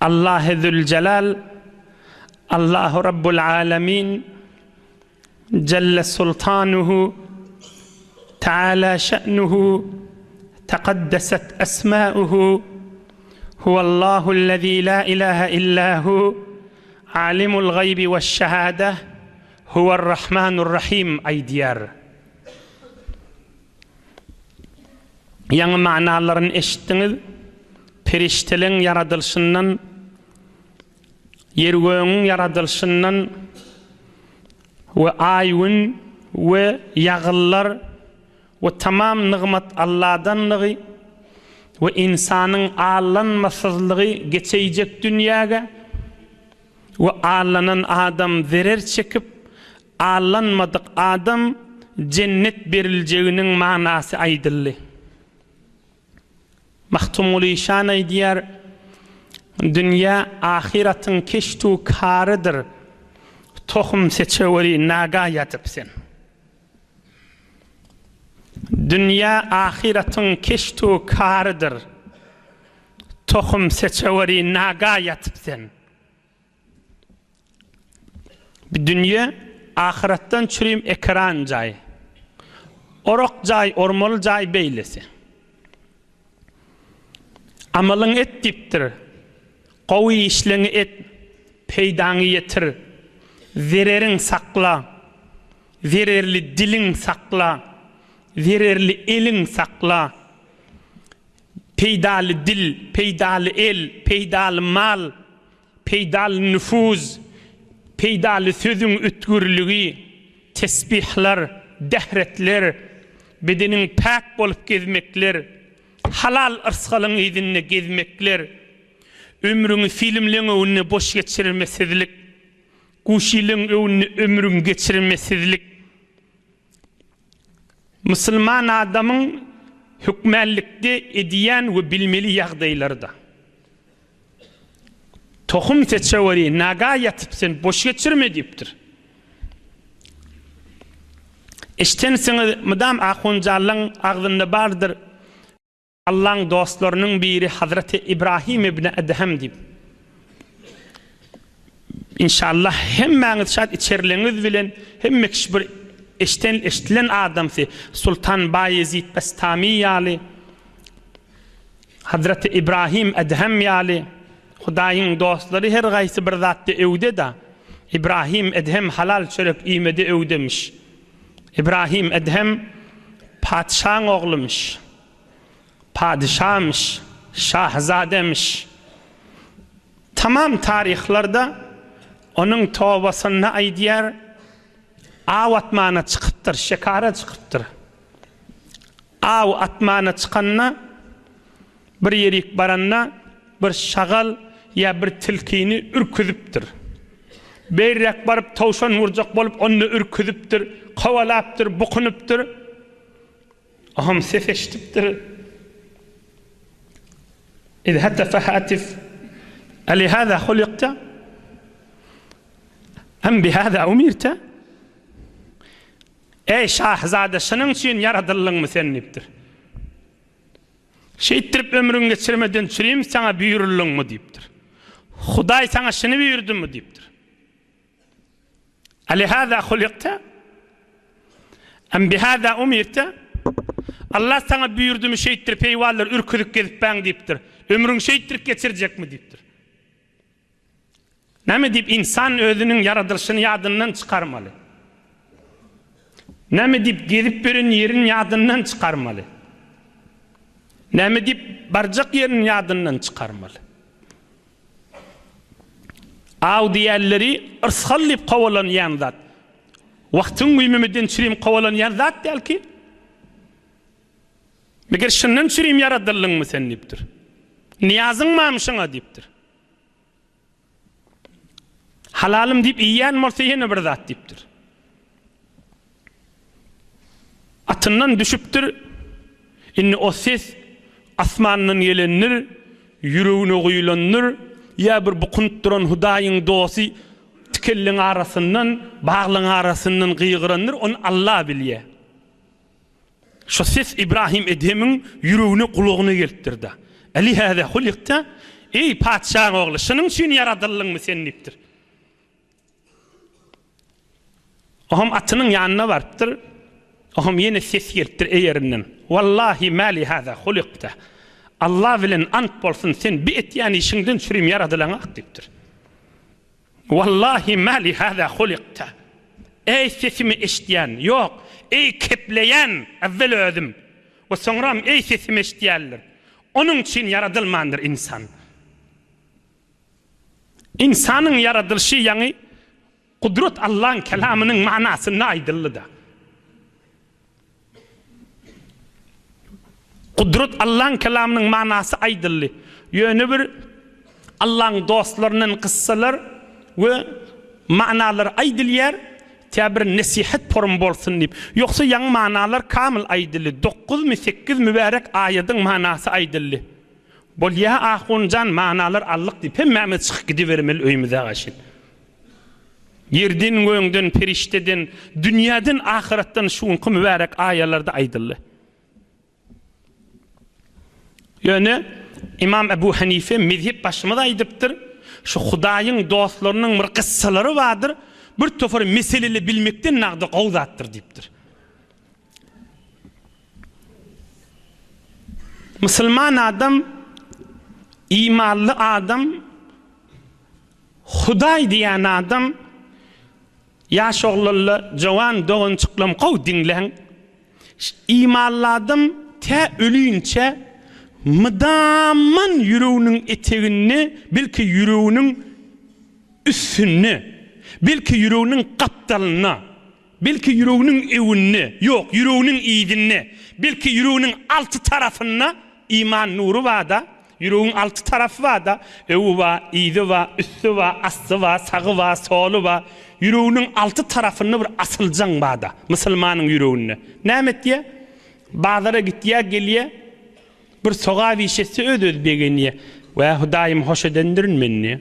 Allah Zülcelal, Allahu Rabbul Alemin, Celle Sultanuhu, Teala şe'nuhu, tekaddeset esma'uhu, huvallahu allazî la ilahe illahu, alimul gaybi ve şehâdeh, huvarrahmanurrahim ay diyar. Yanı manalarını eşittiniz, periştelerin yaratılışından, yergöğün yaratılışından ve ayın ve yağıllar ve tamam nıgmat Allah'danlığı ve insanın ağlanmasızlığı geçecek dünyaya ve ağlanan adam zarar çekip ağlanmadık adam cennet verileceğinin manası aydıllı. Mahtumul-i şan diyar, dünya ahiretin keştu karıdır. Tohum seçeveri naga yatıp sen. Dünya ahiretin keştu karıdır. Tohum seçeveri naga yatıp sen. Bir dünya ahiretten çürüyüm ekran cay. Orok cay, ormol cay beylesi. Amalın et diptir. Qowi işlerini et, peydanı yetir. Zererin sakla. Zererli dilin sakla. Zererli elin sakla. Peydalı dil, peydalı el, peydalı mal, peydalı nüfuz, peydalı sözün ütkürlüğü, tesbihler, dehretler, bedenin pak bolup gezmekler, halal ırskalın izinle gezmekler, ömrünü filmlerin önüne boş geçirmesizlik, kuşilin önüne ömrün geçirmesizlik. Müslüman adamın hükmellikte ediyen ve bilmeli yağdaylarda. Tohum seçeveri naga yatıp sen boş geçirme deyiptir. İştensiniz müdam Ahuncal'ın ağzında vardır. Allah'ın dostlarının biri Hazreti İbrahim İbni Edhem deyip. İnşallah hemmeniz şart içerleriniz bilen hemmekiş bir eştilen adamsı Sultan Bayezid Bestami yali, Hazreti İbrahim Edhem yali, Hudayın dostları her gaysi bir zatte evde da İbrahim Edhem halal çörek imede evdemiş. İbrahim Edhem padişahın oğlumuş. Padişahmış, şahzademiş. Tamam tarihlerde onun tövbasına aydiyar av atmana çıkıptır, şekara çıkıptır. Av atmana çıkanna bir yerik baranna bir şagal ya bir tilkini ürküdüptür. Beyrek barıp tavşan vuracak bolup onu ürküdüptür, kovalaptır, bukunuptır. Aham sefeştiptir. إذ هتف هاتف ألهذا خلقت أم بهذا أمرت Ey şahzade şunun için yaradılın mı sen deyiptir. Şeyittirip ömrün geçirmeden çüreyim sana buyurulun mu deyiptir. Huday sana şunu buyurdu mu deyiptir. Alihâzâ hulikta em bihâzâ umirte Allah sana buyurdu mu şeyittirip eyvallar ürküdük gezip ben deyiptir. Ömrün şeyittirip geçirecek mi deyiptir. Ne mi deyip insan özünün yaratılışını yadından çıkarmalı. Ne mi deyip gezip birin yerin yadından çıkarmalı. Ne mi deyip barcak yerin yadından çıkarmalı. Av diyerleri ırshallayıp kovalanyan zat. Vaktin güymümeden çüreyim kovalanyan zat değil ki. Meğer şundan çüreyim yaradılın mı sen deyiptir. Niyazın mamışına deyiptir. Halalım deyip iyiyen morsa yine bir zat deyiptir. Atından düşüptür. İnni o ses asmanın yelenir, yüreğine kuyulanır, ya bir bukunup duran Hudayın dostu tikellin arasından, bağlın arasından kıyıgıranır, onu Allah biliyor. Şu ses İbrahim Edhem'in yüreğine kulağına gelttirdi. Alihâzâ hulikta ey padşahın oğlu, şunun için yaradıllığını sen deyiptir. Oham atının yanına varıptır. Oham yine ses geliptir eyerinden. Wallahi mali hada huliqta. Allah bilen ant bolsun sen bir etýän işiňden çürüm yaradylaňak deyipdir. Wallahi mali hada huliqta. Ey sesimi eşitýän, ýok, ey kepleýän evvel ödüm. Ve soňram ey sesimi eşitýärler. Onun için yaradylmandyr insan. İnsanyň yaradylşy ýani Kudret Allah'ın kelamının manasını aydıllıda. Kudret Allah'ın kelamının manası aydıllı. Yönü bir Allah'ın dostlarının kıssalar ve manalar aydılyer. Tebir nesihat porum bolsun deyip. Yoksa yan manalar kamil aydıllı. 9 mi 8 mübarek ayetin manası aydıllı. Bol ya ahuncan manalar allık deyip. Hem Mehmet çıkıp gidivermeli öyümüze aşın. Yerden göğden, perişteden, dünyadan, ahiretten şunqı mübarek ayalarda aydıllı. Yani İmam Ebu Hanife mezhep başımda aydıptır. Şu Hudaýyň dostlarynyň bir kıssalary vardır. Bir tofar meseleli bilmekden nagdy gowzattır deyipdir. Müslüman adam, imanlı adam, Hudaý diýen adam, yaş oğlalla jawan doğunçuklam qaw dinleň. İmanladım te ölüýünçe mıdaman yüreğinin eteğini, belki yüreğinin üstünü, belki yüreğinin kaptalını, belki yüreğinin evini, yok yüreğinin iyidini, belki yüreğinin altı tarafına iman nuru var da, yüreğin altı tarafı var da, evi var, iyidi var, üstü var, astı var, sağı var, solu var. Yüreğinin altı tarafını bir asılcan var da, Müslümanın yüreğini. Nämet diye? Bazara gittiye geliye, bir soğa vişesi ödöd begeniye. Ve Hudaýym hoş edendirin menni.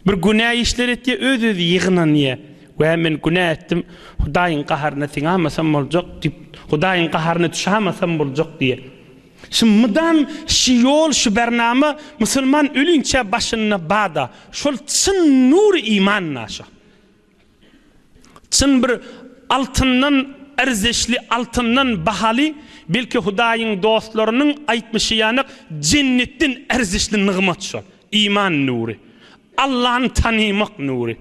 Bir günah işler etdiye ödöd yığınaniye. Ve men günah ettim, Hudaýyň qaharyna tiňamasam boljak dip, Hudaýyň qaharyna düşämasam boljak diye. Şu mıdam şu yol, şu bernama Müslüman ölünçe başına bada. Şol çyn nur iman naşa. Çyn bir altından erzişli, altından bahalı, belki Hudaýyň dostlarynyň aýtmyşy ýanyk cennetden erzişli nygmat şol. İman nuri. Allah'ın tanımak nuri.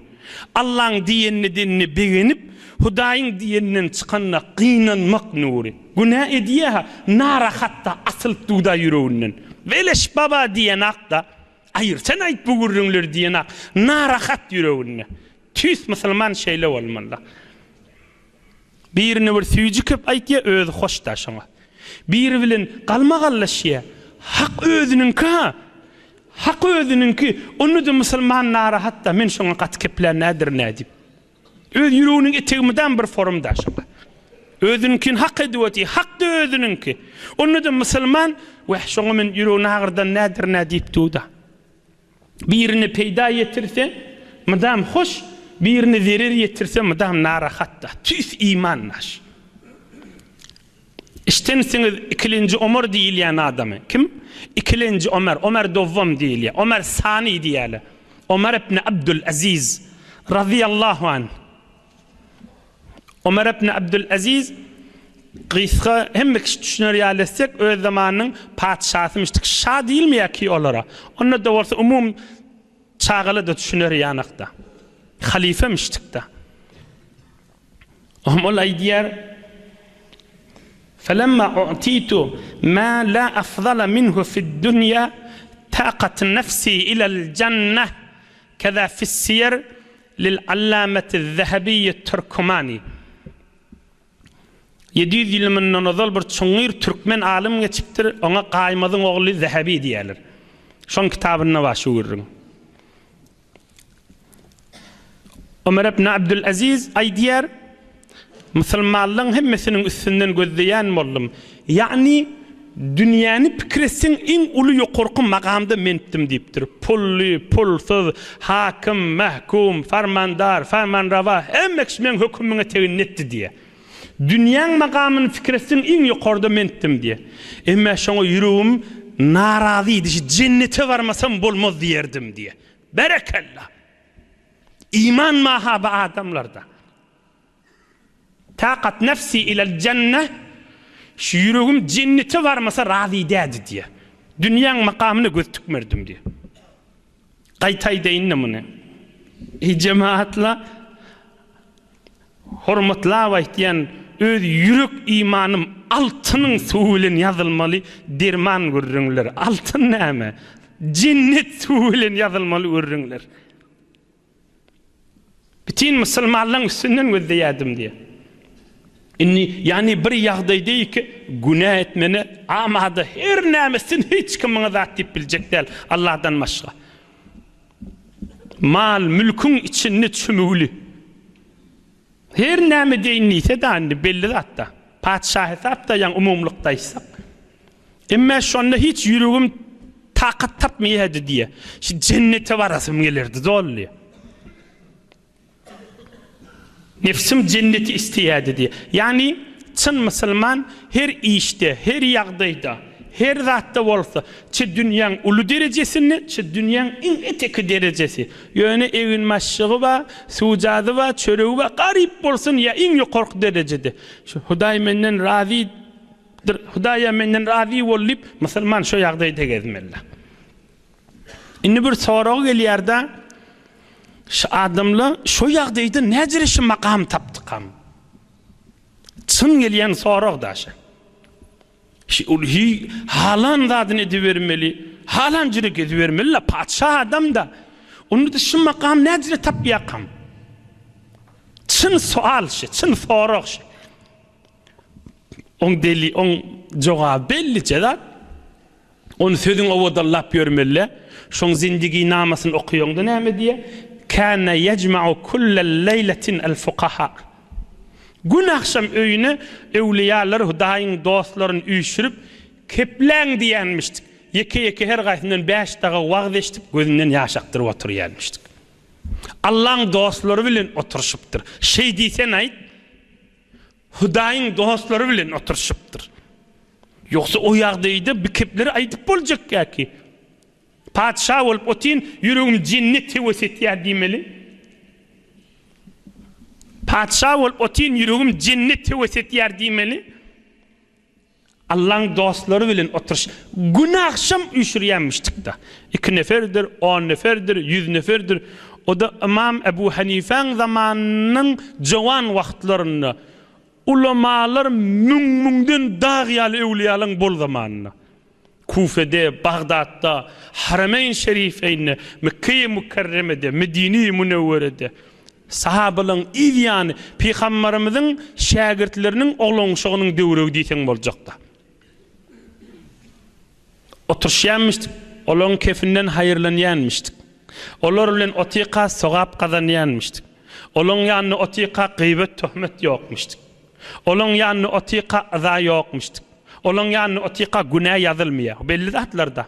Allah'ın diyenini beğenip, Hudaýyň diýeninden çykanyna gynanmak nuri. Günah ediýär, narahatda asılıp duda yüreğinden. Veleş baba diýen akda, ayır sen aýt bu gürrüňler diýen ak, narahat yüreğinde. Tüs Müslüman şeýle bolmaly. Birini bir süýjükip aýtýa öz hoş da şoňa. Biri bilen galmagallaşýa. Hak özüninki, hak özüninki. Onu da Müslüman narahat da men şoňa gat kepler nädir nädip. Öz yüreğiniň etegimden bir formda şoňa. Özüninkin hak edýäti, hak da özüninki. Onu da Müslüman we şoňa men yüreğine agyrdan nädir nädip tuda. Birini peýda ýetirse, madam hoş, birini zerer ýetirse, madam narahatda. Tüs iman naş. İştensiňiz ikilinci Ömer diýilýän adamy. Kim? İkilinci Ömer, Ömer dowwam diýilýär. Ömer sani diýäler. Ömer ibn Abdülaziz radiyallahu anh. Ömer ibn Abdülaziz Gysga hemme kişi düşünür ýalesek öz zamanynyň padşahymyşdyk. Şah diýilmi ýa-ki olara. Onda da bolsa umum çağılı da düşünür ýanakda. Halifemişdik da. Ol aýdýar فَلَمَّا أُعْتِيتُ مَا لَا أَفْضَلَ مِنْهُ فِي الدُّنْيَا تَاقَتْ نَفْسِي إِلَى الْجَنَّةِ كَذَا فِي السِّيَرِ لِلْعَلَّامَةِ الذَّهَبِيِّ التُّرْكُمَانِي 700 ýyl ozal bir çoňyr türkmen alim geçipdir. Ona Gaýmazyň ogly Zehebi diýerler. Şoň kitabyna başy görüň. Ömer ibn Abdülaziz aýdýar, Müslümanlyň hemmesiniň üstünden gözleýän boldum. Yani dünýäni pikiresiň iň uly ýokarky makamda mentdim diýipdir. Pully, pulsuz, hakim, mahkum, farmandar, farmanrawa hemme kişi men hökümüňe teginetdi diýe. Dünýäň makamyny pikiresiň iň ýokarda mentdim diýe. Emma şoňa ýüregim narazıydı. Cennete varmasam bolmaz diyerdim diye. Berekallah. İman mahaba adamlarda. Taqat nefsi ilel cennet. Şu yüreğim cennete varmasa razı idi diye. Dünyanın makamını göz tükmerdim diye. Qaytay deyin namune. Cemaatla hormatla vaytiyan öz yürek imanım altının suulen yazılmalı derman görürüngler. Altın näme? Cennet suulen yazılmalı görürüngler. Bütün Müslümanların üstünden gözleyedim diye. Yani bir ýagdaýda ki günah etmeni amada her nämesin hiç kimine zat dip biljek değil Allah'tan başga. Mal mülkün içinde çümügli. Her näme deýinlise de belli hatta. Padşah hesapda yan umumlukdaysak. Emme şonda hiç yüreğim takat tapmaýady diye. Şu cennete varasım gelirdi dolly. Nefsim cenneti isteyedi diye. Yani çın Müslüman her işte, her ýagdaýda, her zatda bolsa, çi dünyanın ulu derejesini, çi dünyanın en eteki derecesi. Ýöne evin maşygy ba, sujadı ba, çöregi ba, garip bolsun ya en ýokarky derecede. Şu Hudaý menden razydyr, Hudaýa menden razy bolup, Müslüman şu ýagdaýda gezmeli. Indi bir soragy gelýärde, şu adamla şu ýagdaýda näjere şu makam tapdykam. Çyn gelýän sorag daşa. Şu ulhi halan zadyny edibermeli, halan jürek edibermeli la padşah adam da. Onu da şu makam näjere tapýakam. Çyn sual şu, çyn sorag şu. On deli, on jogap belliçe da. Onu sözüň owdallap ýörmeli. Şoň zindigi namasyny okuýanda näme diye? Kana yecma'u kullel leyletin el fuqaha. Gün akşam öýüne ewliyalar Hudaýyň dostlaryny üýşürip kepläň diýenmişdik. Ýeke her gaýsyndan 5 daga wagt eşdip gözünden ýaşakdyryp oturýanmışdyk. Allah'ın dostları bilen oturuşupdyr. Şey diýsen aýt. Hudaýyň dostları bilen oturuşupdyr. Yoksa o ýagdaýda bir kepleri aýdyp boljak ýa-ki. Padşah bolup otin yüreğim cennete wesetýär diýmeli. Padşah bolup otin yüreğim cennete wesetýär diýmeli. Allah'ın dostları bilen oturuş. Gün akşam üýşürýänmişdik da. 2 neferdir, 10 neferdir, 100 neferdir. O da İmam Ebu Hanife'nin zamanının jowan wagtlaryna ulamalar müngden dağyalı evliyaların bol zamanına. Kufede, Bagdad'da, Harameyn Şerifeyn'e, Mekke-i Mükerreme'de, Medine-i Münevvere'de sahabaların iyyanı Peygamberimizin şagirtlerinin oğlanşığının devregi diýsen boljak da. Oturşýanmışdyk, olan kefinden hayırlanýanmışdyk. Olar bilen otyqa sogap kazanýanmışdyk. Olan ýanyny otyqa gıybet töhmet ýokmuşdyk. Olan ýanyny otyqa aza ýokmuşdyk. Olan ýanyny otyqa günah ýazylmaýar. Belli zatlarda.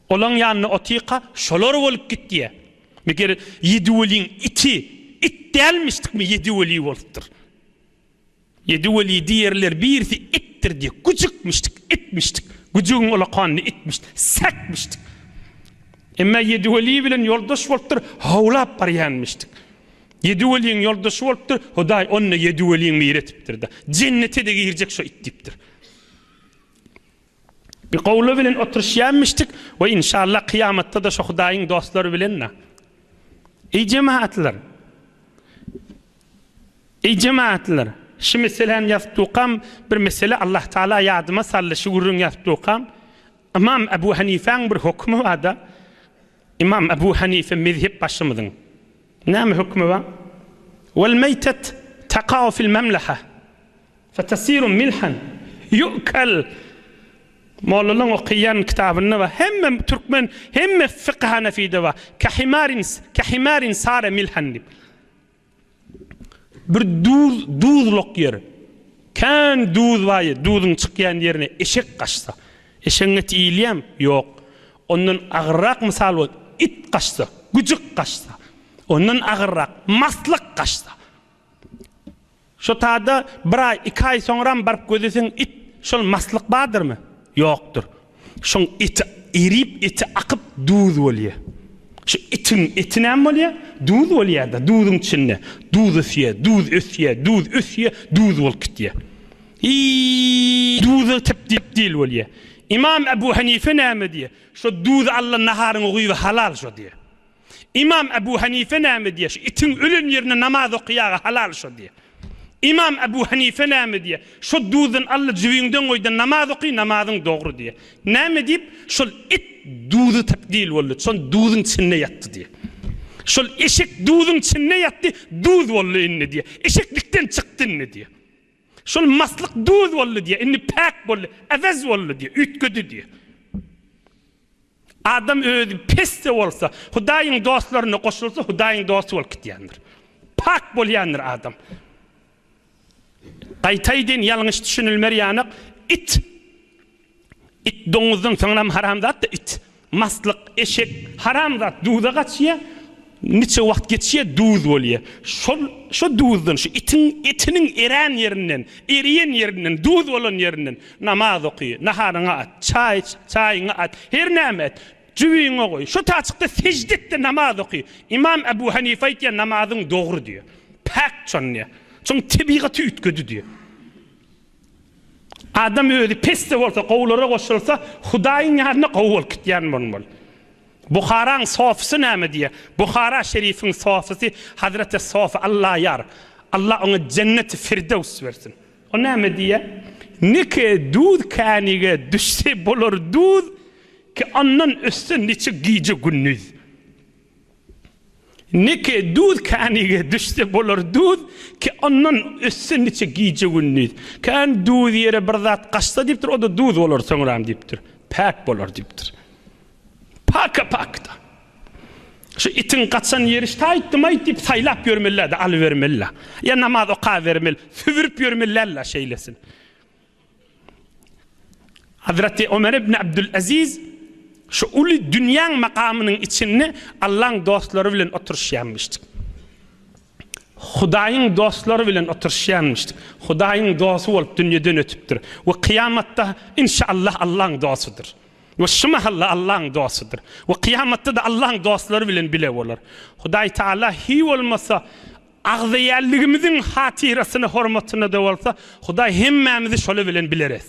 Olan ýanyny otyqa şolar bolup gitdi. Meger ýedi welin iti, it dälmişdikmi ýedi weli bolupdyr. Ýedi weli diýerler birisi ittir diýe güjükmişdik, itmişdik. Güjügiň ola kanny itmişdik, säkmişdik. Emma ýedi weli bilen ýoldaş bolupdyr, hawlap barýanmışdyk. Ýedi weliň ýoldaşy bolupdyr, Hudaý onu ýedi weliň miretipdir da. Cennete de girjek şo itdipdir. Bir gowlu bilen oturşýanmışdyk we inşallah kıyamatda da şo Hudaýyň dostlary bilen. Ey cemaatlar. Ey cemaatlar. Şu meselen ýazypdykam bir mesele Allah Taala ýadyma sally şu gurrun ýazypdykam. İmam Ebu Hanife'nin bir hukmy var da. İmam Ebu Hanife mezhep başymyzyň. Näme hukmy var? Wal maytat taqa'u fil memleha fatasiru milhan yu'kal. Mollalan okuyan kitabında var. Hemme Türkmen, hemme fiqh Hanefide var. Kahimarin sare milhan. Bir duzluk yer. Kan duz var, duzun çıkyan yerine eşek kaçsa. Eşeğin eti iyiliyem? Yok. Onun ağırrak misal var. İt kaçsa, gücük kaçsa. Onun ağırrak, maslık kaçsa. Şu taada bir ay, 2 ay sonra barıp gözesen it, şol maslık vardır mı? Yoktur. Şoň eti erip, eti akıp duz bolýar. Şu etin etinem bolýar, duz bolýar da, duzyň içinde. Duz ösýär, duz ösýär, duz bolup gitýär. Duzu tebdil bolýar. İmam Ebu Hanife näme diýär? Şu duz Allah naharyny goýup halal şo diýär. İmam Ebu Hanife näme diýär? Şu itin ölen ýerine namaz okýaga halal şo diýär. İmam Ebu Hanife näme diýär? Şu duzun Allah jüwüňden goýdan namaz oky, namazyň dogry diýär. Näme diýip? Şol it duzu tebdil boldy. Şol duzyň içinde ýatdy diýär. Şol eşek duzyň içinde ýatdy, duz boldy inni diýär. Eşeklikden çykdy inni diýär. Şol maslyk duz boldy diýär. Inni pak boldy, awaz boldy diýär, ütgüdi diýär. Adam özü peste bolsa, Hudaýyň dostlaryna goşulsa, Hudaýyň dostu bolup gitýändir. Pak bolýandyr adam. Gaýtaýdyn ýalňyş düşünilmer ýanyk it doňuzyň soňram haram zat da it. Maslyk, eşek haram zat duza gaçýar. Niçe wagt geçýär duz bolýar. Şo duzdan, şu etiniň eren ýerinden, eriyen ýerinden, duz bolan ýerinden namaz oky, naharyňa at, çaýyňa at, her näme et, jüwüňe goý. Şo taçykda secdetde namaz oky. İmam Ebu Hanife aýtýar namazyň dogry diýär. Pak çonýar. Çoň tebigaty ütgüdi diýär. Adam özü peste bolsa, gowlara goşulsa, Hudaýyň ýaryna gowy bolup gitýän bolmaly. Bukharaň sofysy näme diýär? Bukhara şerifiň sofysy Hazreti Sof Allah ýar. Allah ona cennet firdews bersin. O näme diýär? Nike duz kanige düşse bolar duz ki ondan ösün niçe giýje günnüz. Nike duz kanige düşse bolar duz ki ondan ösün niçe giýje günnüz. Kan duz ýere bir zat gaçsa diýipdir, o da duz bolar soňram diýipdir. Pak bolar diýipdir. Pakda. Şu itin kaçan yeri taýtdym aýtyp saýlap ýörmeler de al vermeler. Ya namaz oka vermel, süwürüp ýörmeler şeýlesin. Hazreti Ömer ibn Abdülaziz şu uly dünýäň makamynyň içinde Allah'ın dostlary bilen oturşýanmışdy. Hudaýyň dostlary bilen oturşýanmışdy. Hudaýyň dostu bolup dünýeden ötüpdir. We kıyamatda inşallah Allah'ın dostudur. Ve şumahalla Allah'ın dostudur. Ve kıyamatta da Allah'ın dostları bilen bile bolar. Hudaý Taala hi bolmasa agzayalligimizin hatirasını hormatyna da bolsa, Hudaý hemmämizi şole bilen bileres.